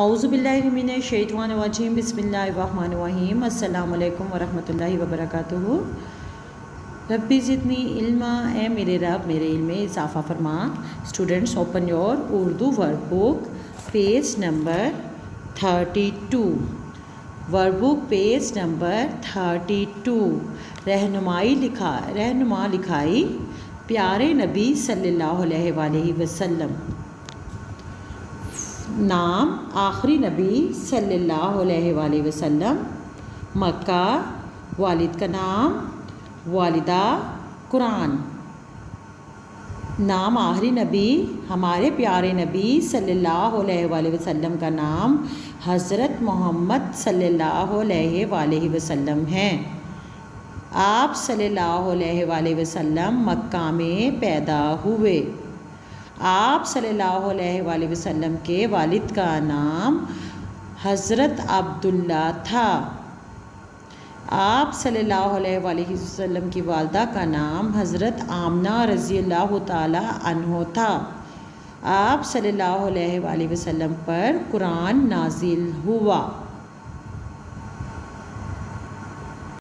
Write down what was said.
اعوذ باللہ من الشیطان الرجیم بسم اللہ الرحمن الرحیم السلام علیکم ورحمۃ اللہ وبرکاتہ۔ ربی زدنی علما، اے میرے رب میرے علم میں اضافہ فرما۔ Students open your Urdu work book page number 32۔ Work book page number 32۔ رہنما لکھائی پیارے نبی صلی اللہ علیہ وآلہ وسلم۔ نام آخری نبی صلی اللہ علیہ وآلہ وسلم، مکہ، والد کا نام، والدہ، قرآن۔ نام آخری نبی ہمارے پیارے نبی صلی اللہ علیہ وآلہ وسلم کا نام حضرت محمد صلی اللہ علیہ وآلہ وسلم ہے۔ آپ صلی اللہ علیہ وآلہ وسلم مکہ میں پیدا ہوئے۔ آپ صلی اللہ علیہ وآلہ وسلم کے والد کا نام حضرت عبداللہ تھا۔ آپ صلی اللہ علیہ وآلہ وسلم کی والدہ کا نام حضرت آمنہ رضی اللہ تعالی عنہ تھا۔ آپ صلی اللہ علیہ وآلہ وسلم پر قرآن نازل ہوا۔